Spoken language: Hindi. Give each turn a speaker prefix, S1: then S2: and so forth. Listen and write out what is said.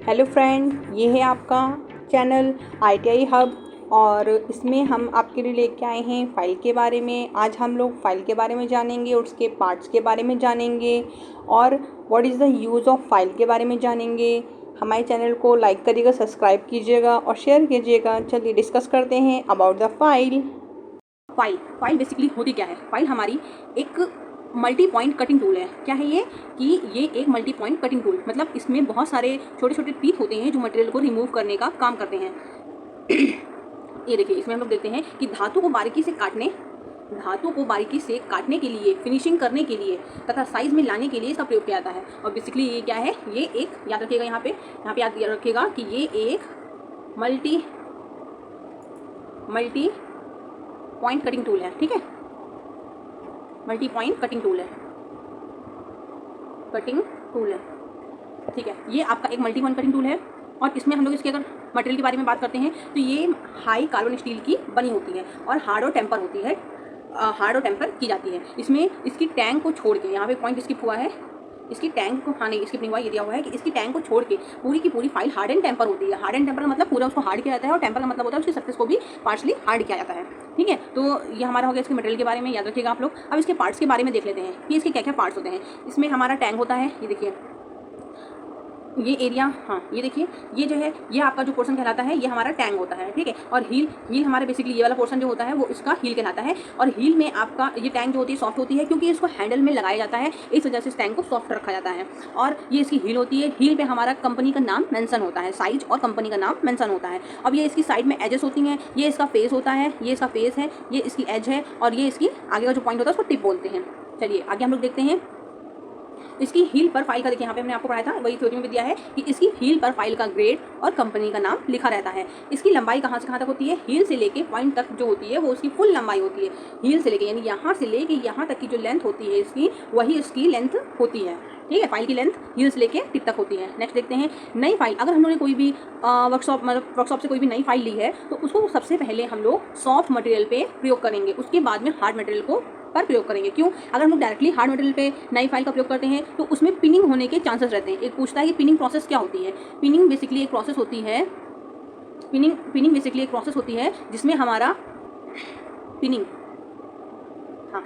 S1: हेलो फ्रेंड, ये है आपका चैनल ITI हब और इसमें हम आपके लिए लेके आए हैं फ़ाइल के बारे में। आज हम लोग फ़ाइल के बारे में जानेंगे और उसके पार्ट्स के बारे में जानेंगे और what is the use of file के बारे में जानेंगे। हमारे चैनल को लाइक करिएगा, सब्सक्राइब कीजिएगा और शेयर कीजिएगा। चलिए डिस्कस करते हैं about the file. File basically होती क्या है? फाइल हमारी एक मल्टी पॉइंट कटिंग टूल है। क्या है ये? कि ये एक मल्टी पॉइंट कटिंग टूल, मतलब इसमें बहुत सारे छोटे छोटे टीथ होते हैं जो मटेरियल को रिमूव करने का काम करते हैं। ये देखिए, इसमें हम लोग देखते हैं कि धातु को बारीकी से काटने के लिए, फिनिशिंग करने के लिए तथा साइज में लाने के लिए इसका प्रयोग किया जाता है। और बेसिकली ये क्या है? ये एक, याद रखिएगा यहाँ पे याद रखिएगा कि ये एक मल्टी पॉइंट कटिंग टूल है। ठीक है, मल्टी पॉइंट कटिंग टूल है। ठीक है, ये आपका एक मल्टी पॉइंट कटिंग टूल है और इसमें हम लोग इसके अगर मटेरियल के बारे में बात करते हैं तो ये हाई कार्बन स्टील की बनी होती है और हार्ड और टेम्पर की जाती है। इसमें इसकी टैंक को छोड़ के, यहाँ पे पॉइंट स्किप हुआ है, इसकी टैंक को, हाँ नहीं स्किप नहीं हुआ, ये दिया हुआ है कि इसकी टैंक को छोड़ के पूरी की पूरी फाइल हार्ड एंड टेम्पर होती है। हार्ड एंड टेम्पर का मतलब पूरा उसको हार्ड किया जाता है और टेम्पर का मतलब होता है उसकी सरफेस को भी पार्शली हार्ड किया जाता है। ठीक है, तो ये हमारा हो गया इसके मटेरियल के बारे में, याद रखिएगा आप लोग। अब इसके पार्ट्स के बारे में देख लेते हैं कि इसके क्या क्या पार्ट्स होते हैं। इसमें हमारा टैंक होता है, ये देखिए ये एरिया, हाँ ये देखिए, ये जो है ये आपका जो पोर्शन कहलाता है ये हमारा टैंक होता है। ठीक है, और हील हमारे बेसिकली ये वाला पोर्शन जो होता है वो इसका हील कहलाता है। और हील में आपका ये टैंक जो होती है सॉफ्ट होती है क्योंकि इसको हैंडल में लगाया जाता है, इस वजह से इस टैंक को सॉफ्ट रखा जाता है। और ये इसकी हील होती है, हील पे हमारा कंपनी का नाम मेंशन होता है, साइज और कंपनी का नाम मेंशन होता है। अब ये इसकी साइड में एजेस होती हैं, ये इसका फेस होता है, ये इसका फेस है, ये इसकी एज है और ये इसकी आगे का जो पॉइंट होता है उसको टिप बोलते हैं। चलिए आगे हम लोग देखते हैं इसकी हील पर फाइल का। देखिए यहाँ पे हमने आपको पढ़ाया था, वही थ्योरी में भी दिया है कि इसकी हील पर फाइल का ग्रेड और कंपनी का नाम लिखा रहता है। इसकी लंबाई कहाँ से कहाँ तक होती है? हील से लेके पॉइंट तक जो होती है वो उसकी फुल लंबाई होती है। हील से लेके यानी यहाँ से लेके यहाँ तक की जो लेंथ होती है इसकी, वही इसकी लेंथ होती है। ठीक है, फाइल की लेंथ हील से लेके टिप तक होती है। नेक्स्ट देखते हैं नई फाइल। अगर हम लोगों ने कोई भी वर्कशॉप से कोई भी नई फाइल ली है तो उसको सबसे पहले हम लोग सॉफ्ट मटेरियल पे प्रयोग करेंगे, उसके बाद में हार्ड मटेरियल को पर प्रयोग करेंगे। क्यों? अगर हम लोग डायरेक्टली हार्ड मटेरियल पे नई फाइल का प्रयोग करते हैं तो उसमें पिनिंग होने के चांसेस रहते हैं। एक पूछता है कि पिनिंग प्रोसेस क्या होती है? पिनिंग बेसिकली एक प्रोसेस होती है जिसमें हमारा पिनिंग, हाँ